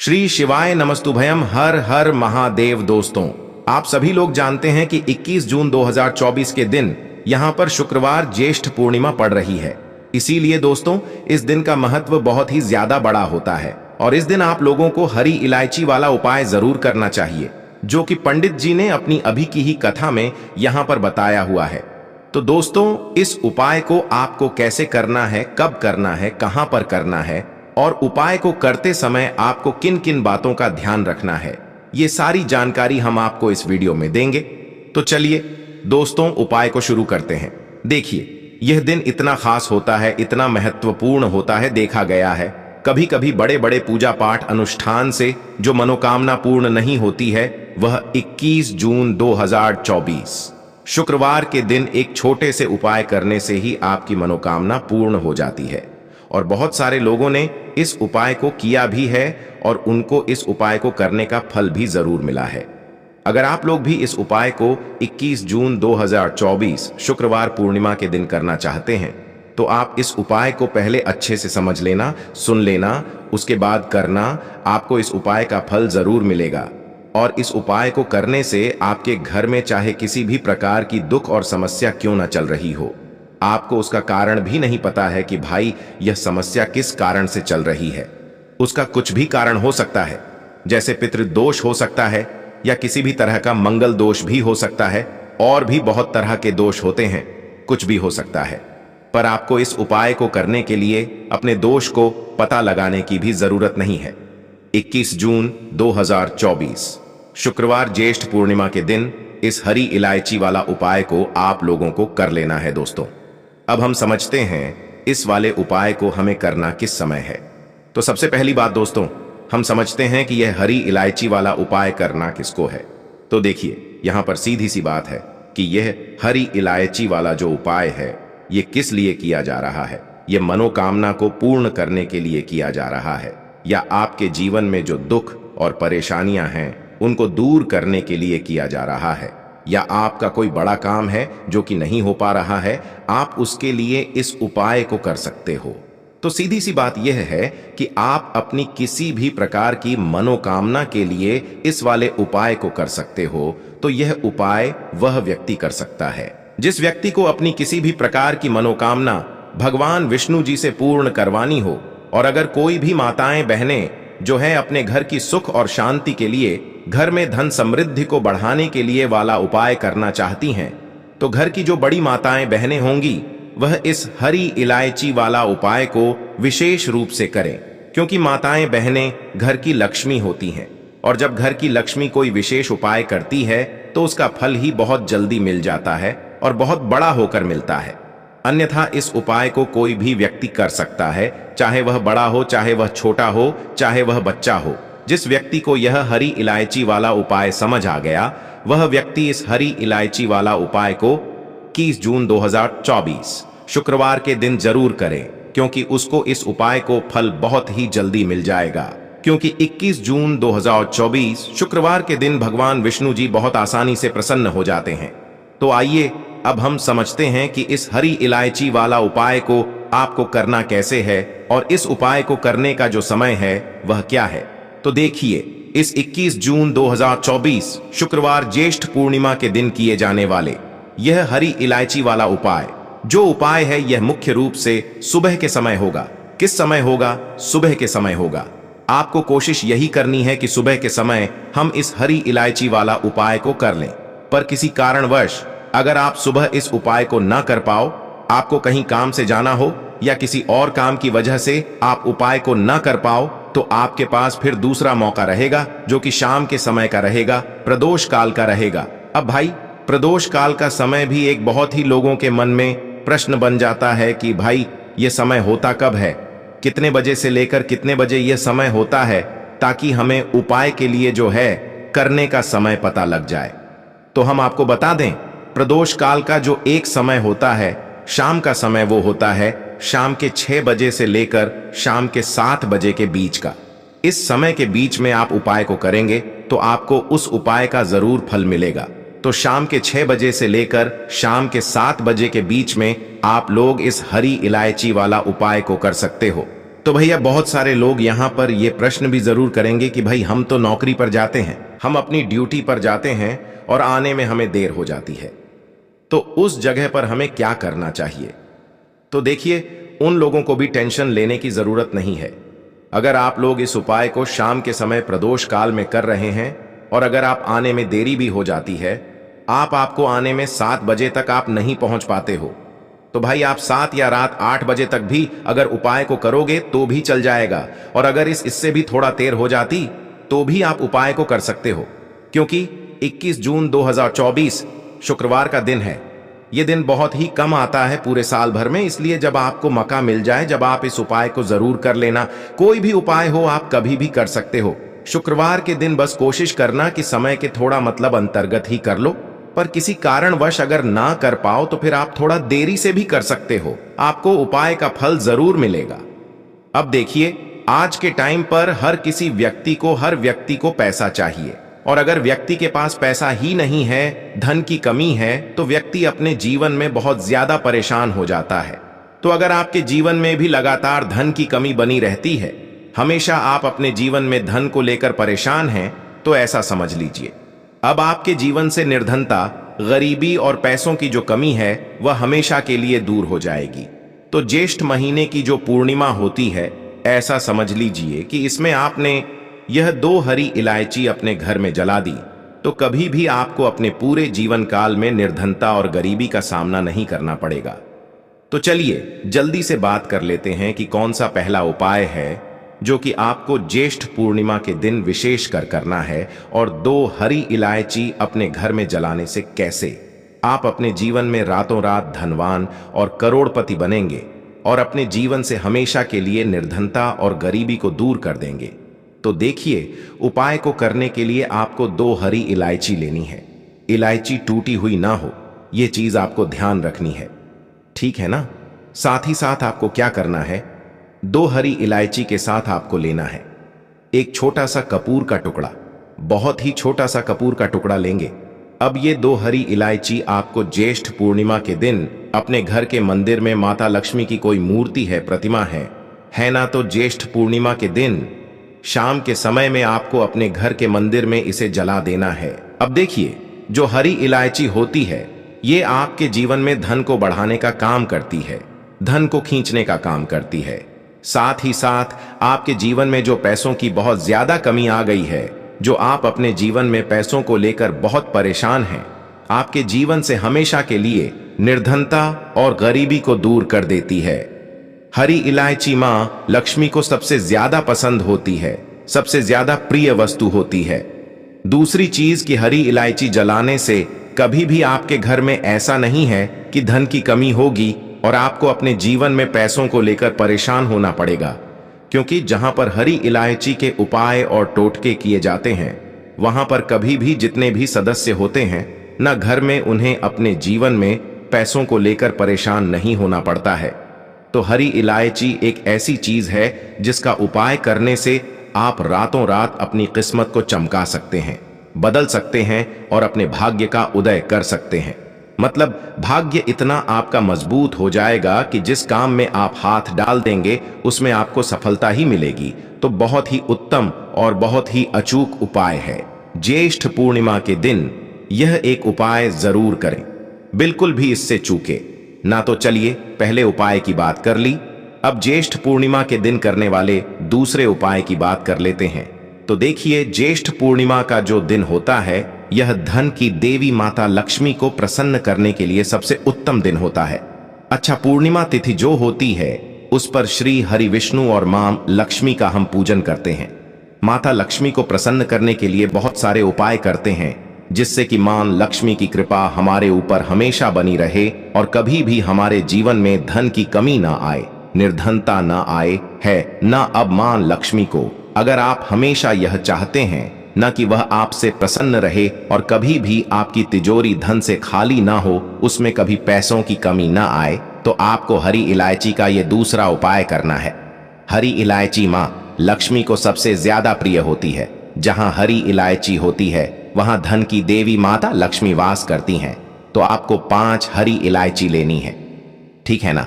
श्री शिवाय नमस्तुभयम। हर हर महादेव। दोस्तों, आप सभी लोग जानते हैं कि 21 जून 2024 के दिन यहां पर शुक्रवार ज्येष्ठ पूर्णिमा पड़ रही है। इसीलिए दोस्तों, इस दिन का महत्व बहुत ही ज्यादा बड़ा होता है और इस दिन आप लोगों को हरी इलायची वाला उपाय जरूर करना चाहिए, जो कि पंडित जी ने अपनी अभी की ही कथा में यहां पर बताया हुआ है। तो दोस्तों, इस उपाय को आपको कैसे करना है, कब करना है, कहां पर करना है और उपाय को करते समय आपको किन किन बातों का ध्यान रखना है, ये सारी जानकारी हम आपको इस वीडियो में देंगे। तो चलिए दोस्तों, उपाय को शुरू करते हैं। देखिए, यह दिन इतना खास होता है, इतना महत्वपूर्ण होता है, देखा गया है कभी कभी बड़े बड़े पूजा पाठ अनुष्ठान से जो मनोकामना पूर्ण नहीं होती है, वह 21 जून 2024 शुक्रवार के दिन एक छोटे से उपाय करने से ही आपकी मनोकामना पूर्ण हो जाती है। और बहुत सारे लोगों ने इस उपाय को किया भी है और उनको इस उपाय को करने का फल भी जरूर मिला है। अगर आप लोग भी इस उपाय को 21 जून 2024 शुक्रवार पूर्णिमा के दिन करना चाहते हैं, तो आप इस उपाय को पहले अच्छे से समझ लेना, सुन लेना, उसके बाद करना। आपको इस उपाय का फल जरूर मिलेगा और इस उपाय को करने से आपके घर में चाहे किसी भी प्रकार की दुख और समस्या क्यों न चल रही हो, आपको उसका कारण भी नहीं पता है कि भाई यह समस्या किस कारण से चल रही है। उसका कुछ भी कारण हो सकता है, जैसे पितृदोष हो सकता है या किसी भी तरह का मंगल दोष भी हो सकता है, और भी बहुत तरह के दोष होते हैं, कुछ भी हो सकता है। पर आपको इस उपाय को करने के लिए अपने दोष को पता लगाने की भी जरूरत नहीं है। 21 जून 2024 शुक्रवार ज्येष्ठ पूर्णिमा के दिन इस हरी इलायची वाला उपाय को आप लोगों को कर लेना है। दोस्तों, अब हम समझते हैं इस वाले उपाय को हमें करना किस समय है। तो सबसे पहली बात दोस्तों, हम समझते हैं कि यह हरी इलायची वाला उपाय करना किसको है। तो देखिए, यहां पर सीधी सी बात है कि यह हरी इलायची वाला जो उपाय है, ये किस लिए किया जा रहा है। यह मनोकामना को पूर्ण करने के लिए किया जा रहा है, या आपके जीवन में जो दुख और परेशानियां हैं उनको दूर करने के लिए किया जा रहा है, या आपका कोई बड़ा काम है जो कि नहीं हो पा रहा है, आप उसके लिए इस उपाय को कर सकते हो। तो सीधी सी बात यह है कि आप अपनी किसी भी प्रकार की मनोकामना के लिए इस वाले उपाय को कर सकते हो। तो यह उपाय वह व्यक्ति कर सकता है जिस व्यक्ति को अपनी किसी भी प्रकार की मनोकामना भगवान विष्णु जी से पूर्ण करवानी हो। और अगर कोई भी माताएं बहनें जो है अपने घर की सुख और शांति के लिए, घर में धन समृद्धि को बढ़ाने के लिए वाला उपाय करना चाहती हैं, तो घर की जो बड़ी माताएं बहनें होंगी वह इस हरी इलायची वाला उपाय को विशेष रूप से करें, क्योंकि माताएं बहनें घर की लक्ष्मी होती हैं और जब घर की लक्ष्मी कोई विशेष उपाय करती है तो उसका फल ही बहुत जल्दी मिल जाता है और बहुत बड़ा होकर मिलता है। अन्यथा इस उपाय को कोई भी व्यक्ति कर सकता है, चाहे वह बड़ा हो, चाहे वह छोटा हो, चाहे वह बच्चा हो। जिस व्यक्ति को यह हरी इलायची वाला उपाय समझ आ गया, वह व्यक्ति इस हरी इलायची वाला उपाय को 21 जून 2024 शुक्रवार के दिन जरूर करे, क्योंकि उसको इस उपाय को फल बहुत ही जल्दी मिल जाएगा। क्योंकि 21 जून 2024 शुक्रवार के दिन भगवान विष्णु जी बहुत आसानी से प्रसन्न हो जाते हैं। तो आइए अब हम समझते हैं कि इस हरी इलायची वाला उपाय को आपको करना कैसे है और इस उपाय को करने का जो समय है वह क्या है। तो देखिए, इस 21 जून 2024 शुक्रवार ज्येष्ठ पूर्णिमा के दिन किए जाने वाले यह हरी इलायची वाला उपाय, जो उपाय है यह मुख्य रूप से सुबह के समय होगा। किस समय होगा? सुबह के समय होगा। आपको कोशिश यही करनी है कि सुबह के समय हम इस हरी इलायची वाला उपाय को कर लें। पर किसी कारणवश अगर आप सुबह इस उपाय को ना कर पाओ, आपको कहीं काम से जाना हो या किसी और काम की वजह से आप उपाय को ना कर पाओ, तो आपके पास फिर दूसरा मौका रहेगा, जो कि शाम के समय का रहेगा, प्रदोष काल का रहेगा। अब भाई, प्रदोष काल का समय भी एक बहुत ही लोगों के मन में प्रश्न बन जाता है कि भाई ये समय होता कब है, कितने बजे से लेकर कितने बजे यह समय होता है, ताकि हमें उपाय के लिए जो है करने का समय पता लग जाए। तो हम आपको बता दें, प्रदोष काल का जो एक समय होता है, शाम का समय, वो होता है शाम के 6 बजे से लेकर शाम के 7 बजे के बीच का। इस समय के बीच में आप उपाय को करेंगे तो आपको उस उपाय का जरूर फल मिलेगा। तो शाम के 6 बजे से लेकर शाम के 7 बजे के बीच में आप लोग इस हरी इलायची वाला उपाय को कर सकते हो। तो भैया बहुत सारे लोग यहाँ पर ये प्रश्न भी जरूर करेंगे कि भाई हम तो नौकरी पर जाते हैं, हम अपनी ड्यूटी पर जाते हैं और आने में हमें देर हो जाती है, तो उस जगह पर हमें क्या करना चाहिए। तो देखिए, उन लोगों को भी टेंशन लेने की जरूरत नहीं है। अगर आप लोग इस उपाय को शाम के समय प्रदोष काल में कर रहे हैं और अगर आप आने में देरी भी हो जाती है, आपको आने में 7 बजे तक आप नहीं पहुंच पाते हो, तो भाई आप 7 या रात 8 बजे तक भी अगर उपाय को करोगे तो भी चल जाएगा। और अगर इससे भी थोड़ा देर हो जाती तो भी आप उपाय को कर सकते हो, क्योंकि 21 जून 2024 शुक्रवार का दिन है। यह दिन बहुत ही कम आता है पूरे साल भर में, इसलिए जब आपको मौका मिल जाए, जब आप इस उपाय को जरूर कर लेना। कोई भी उपाय हो आप कभी भी कर सकते हो। शुक्रवार के दिन बस कोशिश करना कि समय के थोड़ा अंतर्गत ही कर लो, पर किसी कारणवश अगर ना कर पाओ तो फिर आप थोड़ा देरी से भी कर सकते हो, आपको उपाय का फल जरूर मिलेगा। अब देखिए, आज के टाइम पर हर व्यक्ति को पैसा चाहिए, और अगर व्यक्ति के पास पैसा ही नहीं है, धन की कमी है, तो व्यक्ति अपने जीवन में बहुत ज्यादा परेशान हो जाता है। तो अगर आपके जीवन में भी लगातार धन की कमी बनी रहती है, हमेशा आप अपने जीवन में धन को लेकर परेशान हैं, तो ऐसा समझ लीजिए अब आपके जीवन से निर्धनता, गरीबी और पैसों की जो कमी है वह हमेशा के लिए दूर हो जाएगी। तो ज्येष्ठ महीने की जो पूर्णिमा होती है, ऐसा समझ लीजिए कि इसमें आपने यह 2 हरी इलायची अपने घर में जला दी, तो कभी भी आपको अपने पूरे जीवन काल में निर्धनता और गरीबी का सामना नहीं करना पड़ेगा। तो चलिए जल्दी से बात कर लेते हैं कि कौन सा पहला उपाय है जो कि आपको ज्येष्ठ पूर्णिमा के दिन विशेष कर करना है, और 2 हरी इलायची अपने घर में जलाने से कैसे आप अपने जीवन में रातों रात धनवान और करोड़पति बनेंगे और अपने जीवन से हमेशा के लिए निर्धनता और गरीबी को दूर कर देंगे। तो देखिए, उपाय को करने के लिए आपको 2 हरी इलायची लेनी है। इलायची टूटी हुई ना हो, यह चीज आपको ध्यान रखनी है, ठीक है ना। साथ ही साथ आपको क्या करना है, 2 हरी इलायची के साथ आपको लेना है एक छोटा सा कपूर का टुकड़ा, बहुत ही छोटा सा कपूर का टुकड़ा लेंगे। अब ये 2 हरी इलायची आपको ज्येष्ठ पूर्णिमा के दिन अपने घर के मंदिर में माता लक्ष्मी की कोई मूर्ति है, प्रतिमा है ना, तो ज्येष्ठ पूर्णिमा के दिन शाम के समय में आपको अपने घर के मंदिर में इसे जला देना है। अब देखिए, जो हरी इलायची होती है ये आपके जीवन में धन को बढ़ाने का काम करती है, धन को खींचने का काम करती है। साथ ही साथ आपके जीवन में जो पैसों की बहुत ज्यादा कमी आ गई है, जो आप अपने जीवन में पैसों को लेकर बहुत परेशान हैं, आपके जीवन से हमेशा के लिए निर्धनता और गरीबी को दूर कर देती है। हरी इलायची मां लक्ष्मी को सबसे ज्यादा पसंद होती है, सबसे ज्यादा प्रिय वस्तु होती है। दूसरी चीज कि हरी इलायची जलाने से कभी भी आपके घर में ऐसा नहीं है कि धन की कमी होगी और आपको अपने जीवन में पैसों को लेकर परेशान होना पड़ेगा, क्योंकि जहां पर हरी इलायची के उपाय और टोटके किए जाते हैं, वहां पर कभी भी जितने भी सदस्य होते हैं न, घर में उन्हें अपने जीवन में पैसों को लेकर परेशान नहीं होना पड़ता है। तो हरी इलायची एक ऐसी चीज है जिसका उपाय करने से आप रातों रात अपनी किस्मत को चमका सकते हैं, बदल सकते हैं और अपने भाग्य का उदय कर सकते हैं। मतलब भाग्य इतना आपका मजबूत हो जाएगा कि जिस काम में आप हाथ डाल देंगे उसमें आपको सफलता ही मिलेगी। तो बहुत ही उत्तम और बहुत ही अचूक उपाय है। ज्येष्ठ पूर्णिमा के दिन यह एक उपाय जरूर करें, बिल्कुल भी इससे चूके ना। तो चलिए पहले उपाय की बात कर ली, अब ज्येष्ठ पूर्णिमा के दिन करने वाले दूसरे उपाय की बात कर लेते हैं। तो देखिए, ज्येष्ठ पूर्णिमा का जो दिन होता है यह धन की देवी माता लक्ष्मी को प्रसन्न करने के लिए सबसे उत्तम दिन होता है। अच्छा, पूर्णिमा तिथि जो होती है उस पर श्री हरि विष्णु और मां लक्ष्मी का हम पूजन करते हैं। माता लक्ष्मी को प्रसन्न करने के लिए बहुत सारे उपाय करते हैं, जिससे कि मां लक्ष्मी की कृपा हमारे ऊपर हमेशा बनी रहे और कभी भी हमारे जीवन में धन की कमी ना आए, निर्धनता ना आए है ना। अब मां लक्ष्मी को अगर आप हमेशा यह चाहते हैं न कि वह आपसे प्रसन्न रहे और कभी भी आपकी तिजोरी धन से खाली ना हो, उसमें कभी पैसों की कमी ना आए, तो आपको हरी इलायची का यह दूसरा उपाय करना है। हरी इलायची मां लक्ष्मी को सबसे ज्यादा प्रिय होती है। जहां हरी इलायची होती है वहां धन की देवी माता लक्ष्मी वास करती हैं। तो आपको 5 हरी इलायची लेनी है, ठीक है ना।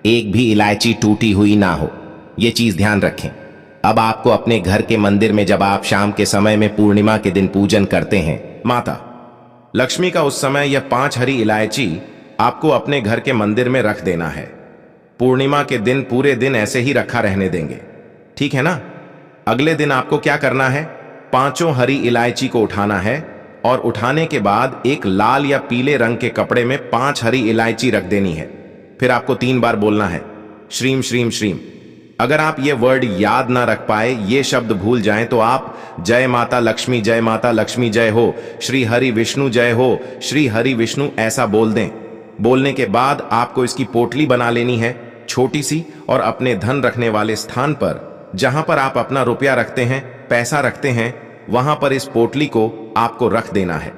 एक भी इलायची टूटी हुई ना हो, ये चीज ध्यान रखें। अब आपको अपने घर के मंदिर में जब आप शाम के समय में पूर्णिमा के दिन पूजन करते हैं माता लक्ष्मी का, उस समय यह 5 हरी इलायची आपको अपने घर के मंदिर में रख देना है। पूर्णिमा के दिन पूरे दिन ऐसे ही रखा रहने देंगे, ठीक है ना। अगले दिन आपको क्या करना है, 5 हरी इलायची को उठाना है और उठाने के बाद एक लाल या पीले रंग के कपड़े में 5 हरी इलायची रख देनी है। फिर आपको 3 बार बोलना है श्रीम श्रीम श्रीम। अगर आप ये वर्ड याद ना रख पाए, ये शब्द भूल जाएं, तो आप जय माता लक्ष्मी, जय माता लक्ष्मी जय हो, श्री हरि विष्णु जय हो, श्री हरि विष्णु ऐसा बोल दें। बोलने के बाद आपको इसकी पोटली बना लेनी है छोटी सी, और अपने धन रखने वाले स्थान पर जहां पर आप अपना रुपया रखते हैं, पैसा रखते हैं, वहां पर इस पोटली को आपको रख देना है।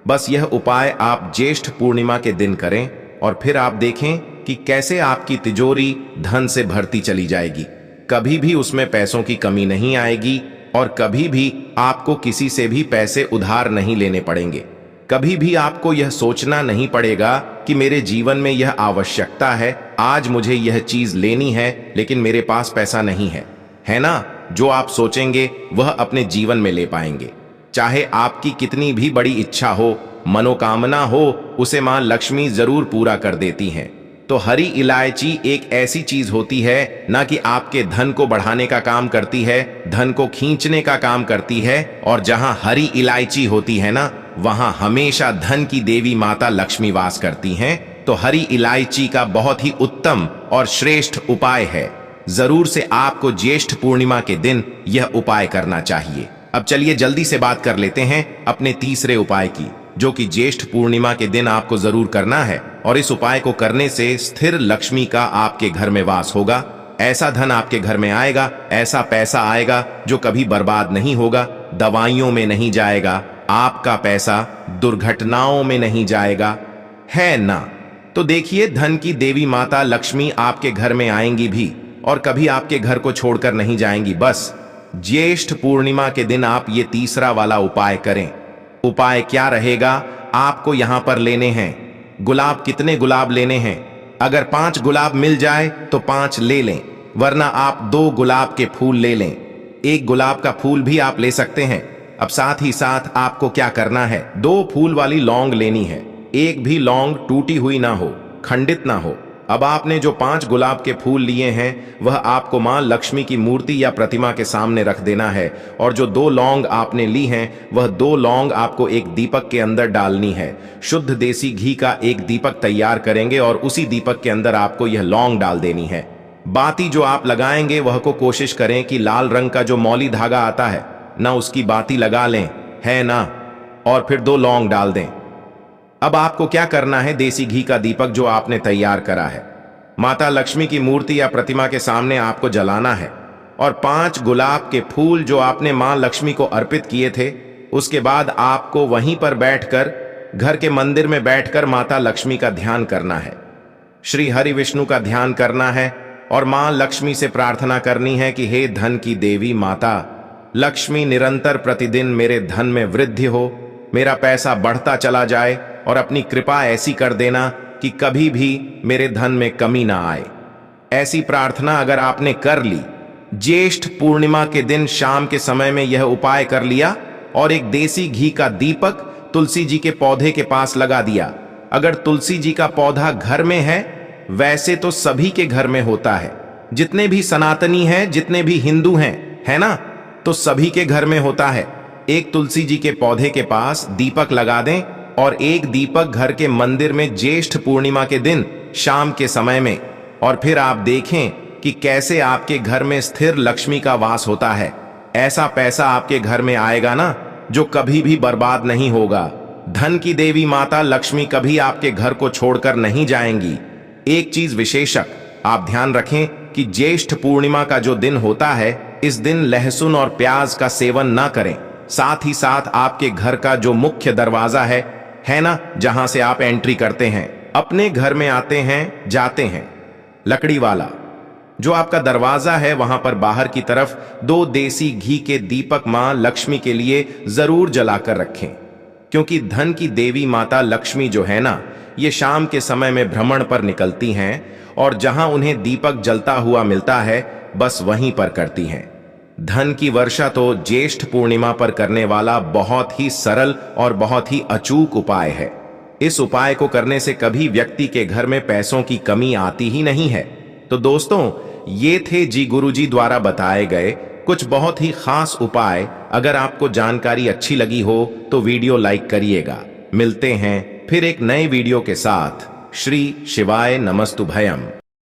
बस यह उपाय आप ज्येष्ठ पूर्णिमा के दिन करें और फिर आप देखें कि कैसे आपकी तिजोरी धन से भरती चली जाएगी। कभी भी उसमें पैसों की कमी नहीं आएगी और कभी भी आपको किसी से भी पैसे उधार नहीं लेने पड़ेंगे। कभी भी आपको यह सोचना नहीं पड़ेगा कि मेरे जीवन में यह आवश्यकता है, आज मुझे यह चीज लेनी है लेकिन मेरे पास पैसा नहीं है ना। जो आप सोचेंगे वह अपने जीवन में ले पाएंगे। चाहे आपकी कितनी भी बड़ी इच्छा हो, मनोकामना हो, उसे मां लक्ष्मी जरूर पूरा कर देती हैं। तो हरी इलायची एक ऐसी चीज होती है ना कि आपके धन को बढ़ाने का काम करती है, धन को खींचने का काम करती है। और जहां हरी इलायची होती है ना, वहां हमेशा धन की देवी माता लक्ष्मी वास करती हैं। तो हरी इलायची का बहुत ही उत्तम और श्रेष्ठ उपाय है। जरूर से आपको ज्येष्ठ पूर्णिमा के दिन यह उपाय करना चाहिए। अब चलिए जल्दी से बात कर लेते हैं अपने तीसरे उपाय की, जो कि ज्येष्ठ पूर्णिमा के दिन आपको जरूर करना है। और इस उपाय को करने से स्थिर लक्ष्मी का आपके घर में वास होगा। ऐसा धन आपके घर में आएगा, ऐसा पैसा आएगा जो कभी बर्बाद नहीं होगा, दवाइयों में नहीं जाएगा, आपका पैसा दुर्घटनाओं में नहीं जाएगा, है ना। तो देखिए, धन की देवी माता लक्ष्मी आपके घर में आएंगी भी और कभी आपके घर को छोड़कर नहीं जाएंगी। बस ज्येष्ठ पूर्णिमा के दिन आप ये तीसरा वाला उपाय करें। उपाय क्या रहेगा, आपको यहां पर लेने हैं गुलाब। कितने गुलाब लेने हैं? अगर 5 गुलाब मिल जाए तो 5 ले लें, वरना आप 2 गुलाब के फूल ले लें। 1 गुलाब का फूल भी आप ले सकते हैं। अब साथ ही साथ आपको क्या करना है, 2 फूल वाली लौंग लेनी है। एक भी लौंग टूटी हुई ना हो, खंडित ना हो। अब आपने जो 5 गुलाब के फूल लिए हैं वह आपको मां लक्ष्मी की मूर्ति या प्रतिमा के सामने रख देना है। और जो 2 लौंग आपने ली हैं वह 2 लौंग आपको एक दीपक के अंदर डालनी है। शुद्ध देसी घी का एक दीपक तैयार करेंगे और उसी दीपक के अंदर आपको यह लौंग डाल देनी है। बाती जो आप लगाएंगे वह को कोशिश करें कि लाल रंग का जो मौली धागा आता है ना, उसकी बाती लगा लें, है ना। और फिर 2 लौंग डाल दें। अब आपको क्या करना है, देसी घी का दीपक जो आपने तैयार करा है माता लक्ष्मी की मूर्ति या प्रतिमा के सामने आपको जलाना है। और 5 गुलाब के फूल जो आपने मां लक्ष्मी को अर्पित किए थे, उसके बाद आपको वहीं पर बैठकर, घर के मंदिर में बैठकर माता लक्ष्मी का ध्यान करना है, श्री हरि विष्णु का ध्यान करना है और मां लक्ष्मी से प्रार्थना करनी है कि हे धन की देवी माता लक्ष्मी, निरंतर प्रतिदिन मेरे धन में वृद्धि हो, मेरा पैसा बढ़ता चला जाए और अपनी कृपा ऐसी कर देना कि कभी भी मेरे धन में कमी ना आए। ऐसी प्रार्थना अगर आपने कर ली, ज्येष्ठ पूर्णिमा के दिन शाम के समय में यह उपाय कर लिया और एक देसी घी का दीपक तुलसी जी के पौधे के पास लगा दिया। अगर तुलसी जी का पौधा घर में है, वैसे तो सभी के घर में होता है, जितने भी सनातनी हैं, जितने भी हिंदू हैं, है ना, तो सभी के घर में होता है। एक तुलसी जी के पौधे के पास दीपक लगा दें और एक दीपक घर के मंदिर में ज्येष्ठ पूर्णिमा के दिन शाम के समय में। और फिर आप देखें कि कैसे आपके घर में स्थिर लक्ष्मी का वास होता है। ऐसा पैसा आपके घर में आएगा ना, जो कभी भी बर्बाद नहीं होगा। धन की देवी माता लक्ष्मी कभी आपके घर को छोड़कर नहीं जाएंगी। एक चीज विशेषक आप ध्यान रखें कि ज्येष्ठ पूर्णिमा का जो दिन होता है, इस दिन लहसुन और प्याज का सेवन ना करें। साथ ही साथ आपके घर का जो मुख्य दरवाजा है ना, जहां से आप एंट्री करते हैं, अपने घर में आते हैं जाते हैं, लकड़ी वाला जो आपका दरवाजा है, वहां पर बाहर की तरफ 2 देसी घी के दीपक मां लक्ष्मी के लिए जरूर जलाकर रखें। क्योंकि धन की देवी माता लक्ष्मी जो है ना, ये शाम के समय में भ्रमण पर निकलती हैं और जहां उन्हें दीपक जलता हुआ मिलता है, बस वहीं पर करती हैं। धन की वर्षा तो ज्येष्ठ पूर्णिमा पर करने वाला बहुत ही सरल और बहुत ही अचूक उपाय है। इस उपाय को करने से कभी व्यक्ति के घर में पैसों की कमी आती ही नहीं है। तो दोस्तों, ये थे जी गुरुजी द्वारा बताए गए कुछ बहुत ही खास उपाय। अगर आपको जानकारी अच्छी लगी हो तो वीडियो लाइक करिएगा। मिलते हैं फिर एक नए वीडियो के साथ। श्री शिवाय नमस्तुभयम।